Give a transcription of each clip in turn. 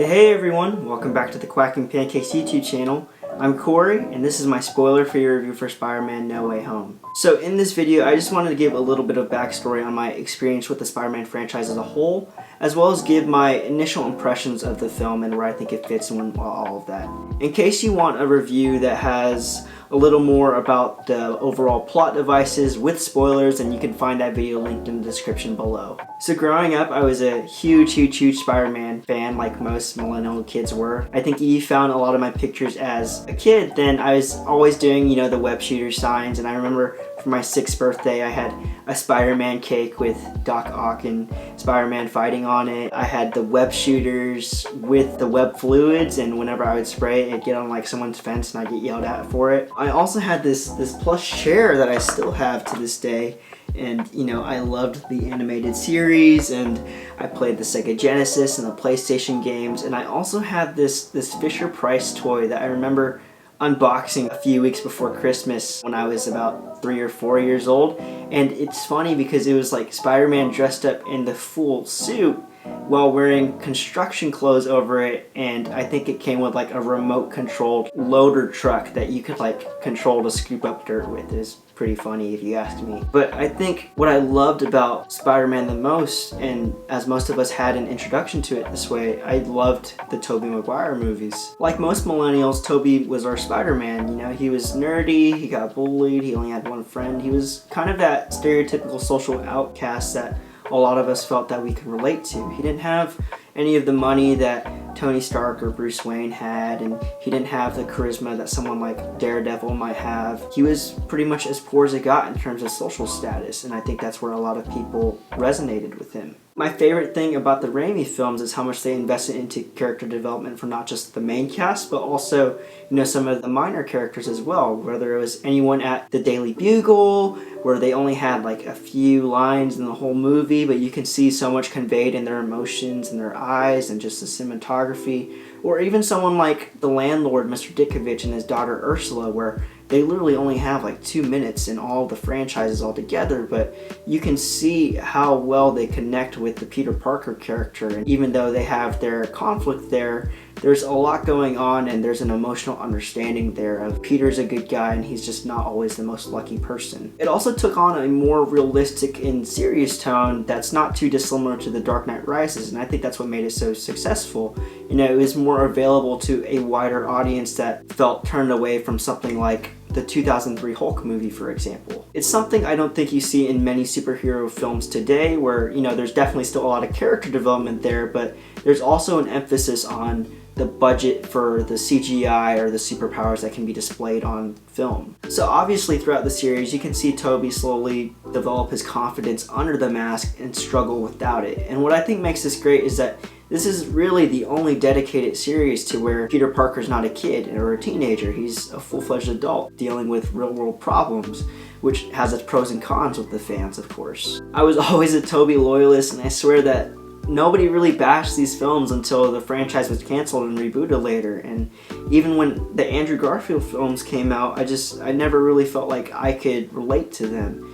Hey everyone, welcome back to the Quacking Pancakes YouTube channel. I'm Kory, and this is my spoiler for your review for Spider-Man No Way Home. So in this video, I just wanted to give a little bit of backstory on my experience with the Spider-Man franchise as a whole, as well as give my initial impressions of the film and where I think it fits in all of that. In case you want a review that has a little more about the overall plot devices with spoilers, and you can find that video linked in the description below. So growing up, I was a huge Spider-Man fan, like most millennial kids were. I think you found a lot of my pictures as a kid. Then I was always doing, the web shooter signs, and I remember for my 6th birthday, I had a Spider-Man cake with Doc Ock and Spider-Man fighting on it. I had the web shooters with the web fluids, and whenever I would spray it, it'd get on like someone's fence and I'd get yelled at for it. I also had this plush chair that I still have to this day. And I loved the animated series, and I played the Sega Genesis and the PlayStation games, and I also had this Fisher-Price toy that I remember unboxing a few weeks before Christmas when I was about 3 or 4 years old. And it's funny because it was like Spider-Man dressed up in the full suit while wearing construction clothes over it, and I think it came with like a remote controlled loader truck that you could like control to scoop up dirt with. Is pretty funny if you ask me. But I think what I loved about Spider-Man the most, and as most of us had an introduction to it this way, I loved the Tobey Maguire movies. Like most millennials, Tobey was our Spider-Man. He was nerdy, he got bullied, he only had one friend. He was kind of that stereotypical social outcast that a lot of us felt that we could relate to. He didn't have any of the money that Tony Stark or Bruce Wayne had, and he didn't have the charisma that someone like Daredevil might have. He was pretty much as poor as it got in terms of social status, and I think that's where a lot of people resonated with him. My favorite thing about the Raimi films is how much they invested into character development for not just the main cast, but also, some of the minor characters as well. Whether it was anyone at the Daily Bugle, where they only had like a few lines in the whole movie, but you can see so much conveyed in their emotions and their eyes and just the cinematography. Or even someone like the landlord, Mr. Ditkovich, and his daughter Ursula, where they literally only have like 2 minutes in all the franchises altogether, but you can see how well they connect with the Peter Parker character. And even though they have their conflict there's a lot going on, and there's an emotional understanding there of Peter's a good guy and he's just not always the most lucky person. It also took on a more realistic and serious tone that's not too dissimilar to The Dark Knight Rises, and I think that's what made it so successful. It was more available to a wider audience that felt turned away from something like the 2003 Hulk movie, for example. It's something I don't think you see in many superhero films today, where, there's definitely still a lot of character development there, but there's also an emphasis on the budget for the CGI or the superpowers that can be displayed on film. So obviously throughout the series, you can see Tobey slowly develop his confidence under the mask and struggle without it. And what I think makes this great is that this is really the only dedicated series to where Peter Parker's not a kid or a teenager. He's a full-fledged adult dealing with real-world problems, which has its pros and cons with the fans, of course. I was always a Tobey loyalist, and I swear that nobody really bashed these films until the franchise was canceled and rebooted later. And even when the Andrew Garfield films came out, I never really felt like I could relate to them.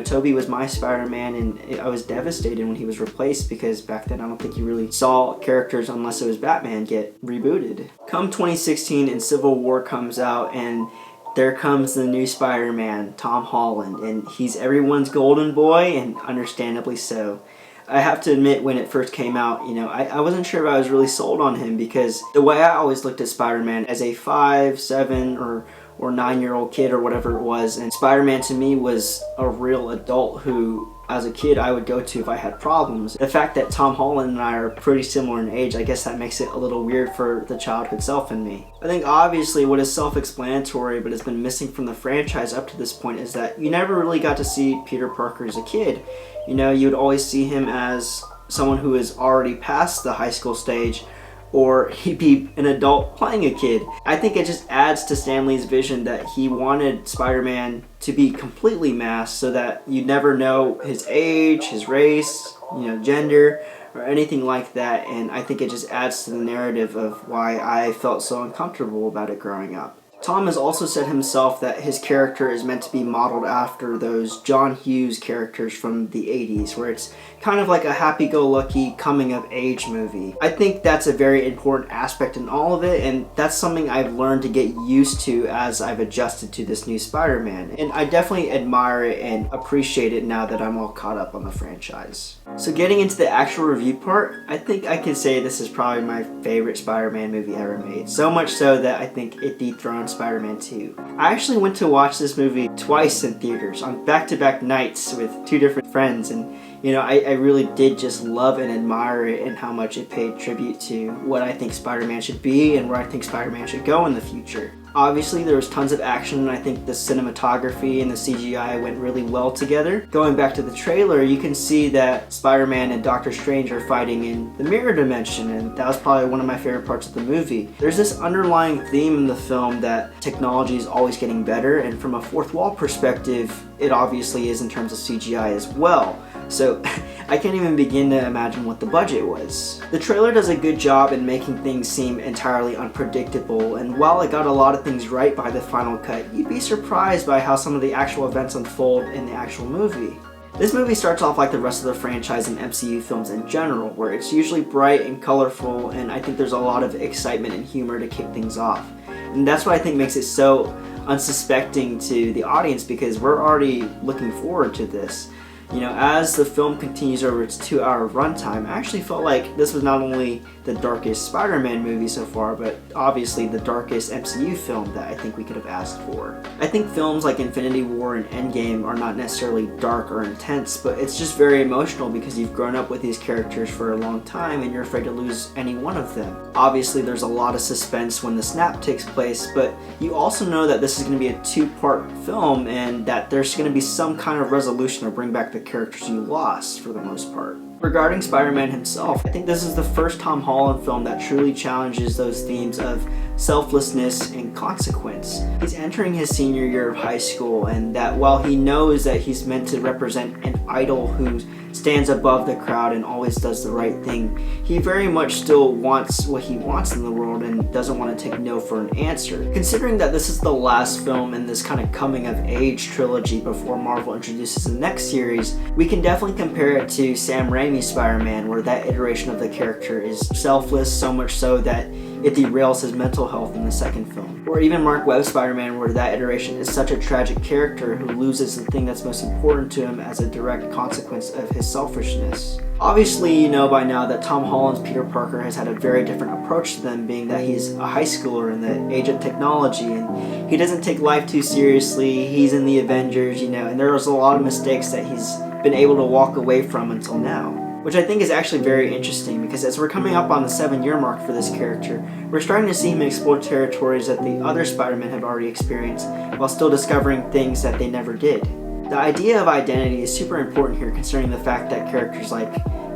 Tobey was my Spider-Man, and I was devastated when he was replaced, because back then I don't think you really saw characters, unless it was Batman, get rebooted. Come 2016 and Civil War comes out, and there comes the new Spider-Man, Tom Holland, and he's everyone's golden boy, and understandably so. I have to admit, when it first came out, I wasn't sure if I was really sold on him, because the way I always looked at Spider-Man as a 5, 7, or 9-year-old kid or whatever it was, and Spider-Man to me was a real adult who, as a kid, I would go to if I had problems. The fact that Tom Holland and I are pretty similar in age, I guess that makes it a little weird for the childhood self in me. I think obviously what is self-explanatory but has been missing from the franchise up to this point is that you never really got to see Peter Parker as a kid. You would always see him as someone who is already past the high school stage, or he'd be an adult playing a kid. I think it just adds to Stan Lee's vision that he wanted Spider-Man to be completely masked, so that you never know his age, his race, gender, or anything like that. And I think it just adds to the narrative of why I felt so uncomfortable about it growing up. Tom has also said himself that his character is meant to be modeled after those John Hughes characters from the 80s, where it's kind of like a happy-go-lucky coming-of-age movie. I think that's a very important aspect in all of it, and that's something I've learned to get used to as I've adjusted to this new Spider-Man. And I definitely admire it and appreciate it now that I'm all caught up on the franchise. So getting into the actual review part, I think I can say this is probably my favorite Spider-Man movie ever made. So much so that I think it dethroned Spider-Man 2. I actually went to watch this movie twice in theaters on back-to-back nights with two different friends, and you know, I really did just love and admire it and how much it paid tribute to what I think Spider-Man should be and where I think Spider-Man should go in the future. Obviously, there was tons of action, and I think the cinematography and the CGI went really well together. Going back to the trailer, you can see that Spider-Man and Doctor Strange are fighting in the mirror dimension, and that was probably one of my favorite parts of the movie. There's this underlying theme in the film that technology is always getting better, and from a fourth wall perspective, it obviously is in terms of CGI as well. So I can't even begin to imagine what the budget was. The trailer does a good job in making things seem entirely unpredictable, and while it got a lot of things right by the final cut, you'd be surprised by how some of the actual events unfold in the actual movie. This movie starts off like the rest of the franchise and MCU films in general, where it's usually bright and colorful, and I think there's a lot of excitement and humor to kick things off. And that's what I think makes it so unsuspecting to the audience, because we're already looking forward to this. You know, as the film continues over its 2-hour runtime, I actually felt like this was not only the darkest Spider-Man movie so far, but obviously the darkest MCU film that I think we could have asked for. I think films like Infinity War and Endgame are not necessarily dark or intense, but it's just very emotional because you've grown up with these characters for a long time and you're afraid to lose any one of them. Obviously, there's a lot of suspense when the snap takes place, but you also know that this is going to be a 2-part film and that there's going to be some kind of resolution to bring back the characters you lost for the most part. Regarding Spider-Man himself, I think this is the first Tom Holland film that truly challenges those themes of selflessness and consequence. He's entering his senior year of high school, and that while he knows that he's meant to represent an idol who stands above the crowd and always does the right thing, he very much still wants what he wants in the world and doesn't want to take no for an answer. Considering that this is the last film in this kind of coming of age trilogy before Marvel introduces the next series, we can definitely compare it to Sam Raimi's Spider-Man, where that iteration of the character is selfless, so much so that it derails his mental health in the second film. Or even Mark Webb's Spider-Man, where that iteration is such a tragic character who loses the thing that's most important to him as a direct consequence of his selfishness. Obviously, you know by now that Tom Holland's Peter Parker has had a very different approach to them, being that he's a high schooler in the age of technology, and he doesn't take life too seriously. He's in the Avengers, you know, and there was a lot of mistakes that he's been able to walk away from until now. Which I think is actually very interesting, because as we're coming up on the 7-year mark for this character, we're starting to see him explore territories that the other Spider-Men have already experienced, while still discovering things that they never did. The idea of identity is super important here, considering the fact that characters like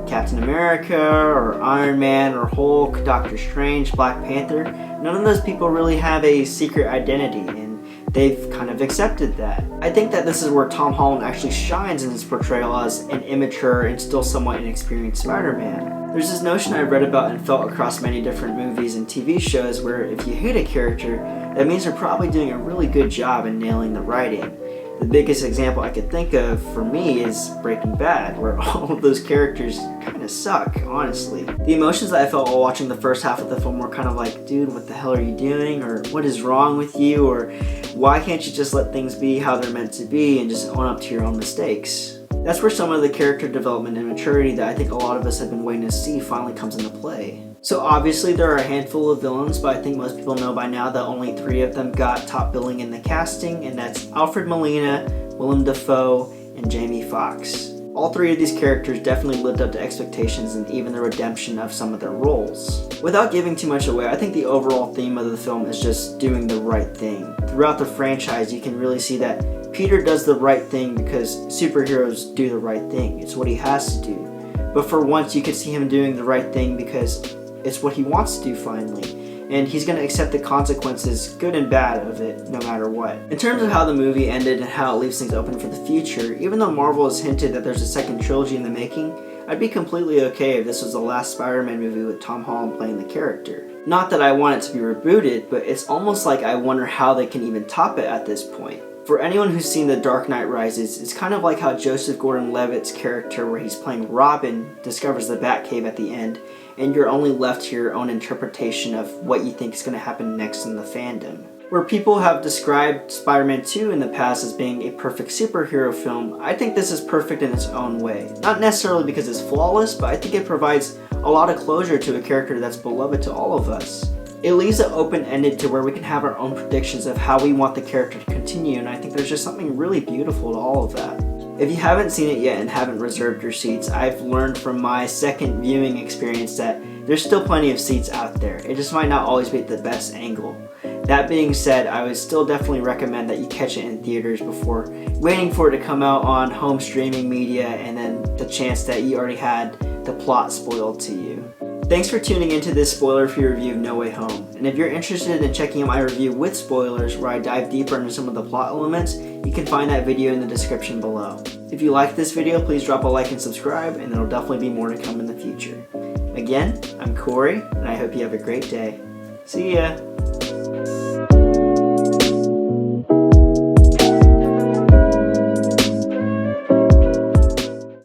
Captain America, or Iron Man, or Hulk, Doctor Strange, Black Panther, none of those people really have a secret identity, and they've kind of accepted that. I think that this is where Tom Holland actually shines in his portrayal as an immature and still somewhat inexperienced Spider-Man. There's this notion I've read about and felt across many different movies and TV shows where if you hate a character, that means they're probably doing a really good job in nailing the writing. The biggest example I could think of for me is Breaking Bad, where all of those characters kind of suck, honestly. The emotions that I felt while watching the first half of the film were kind of like, dude, what the hell are you doing? Or what is wrong with you? Or why can't you just let things be how they're meant to be and just own up to your own mistakes? That's where some of the character development and maturity that I think a lot of us have been waiting to see finally comes into play. So obviously there are a handful of villains, but I think most people know by now that only 3 of them got top billing in the casting, and that's Alfred Molina, Willem Dafoe, and Jamie Foxx. All 3 of these characters definitely lived up to expectations and even the redemption of some of their roles. Without giving too much away, I think the overall theme of the film is just doing the right thing. Throughout the franchise, you can really see that Peter does the right thing because superheroes do the right thing. It's what he has to do. But for once, you can see him doing the right thing because it's what he wants to do finally. And he's going to accept the consequences, good and bad, of it, no matter what. In terms of how the movie ended and how it leaves things open for the future, even though Marvel has hinted that there's a second trilogy in the making, I'd be completely okay if this was the last Spider-Man movie with Tom Holland playing the character. Not that I want it to be rebooted, but it's almost like I wonder how they can even top it at this point. For anyone who's seen The Dark Knight Rises, it's kind of like how Joseph Gordon-Levitt's character, where he's playing Robin, discovers the Batcave at the end, and you're only left to your own interpretation of what you think is going to happen next in the fandom. Where people have described Spider-Man 2 in the past as being a perfect superhero film, I think this is perfect in its own way. Not necessarily because it's flawless, but I think it provides a lot of closure to a character that's beloved to all of us. It leaves it open-ended to where we can have our own predictions of how we want the character to continue, and I think there's just something really beautiful to all of that. If you haven't seen it yet and haven't reserved your seats, I've learned from my second viewing experience that there's still plenty of seats out there. It just might not always be at the best angle. That being said, I would still definitely recommend that you catch it in theaters before waiting for it to come out on home streaming media and then the chance that you already had the plot spoiled to you. Thanks for tuning into this spoiler-free review of No Way Home, and if you're interested in checking out my review with spoilers where I dive deeper into some of the plot elements, you can find that video in the description below. If you like this video, please drop a like and subscribe, and there'll definitely be more to come in the future. Again, I'm Kory, and I hope you have a great day. See ya!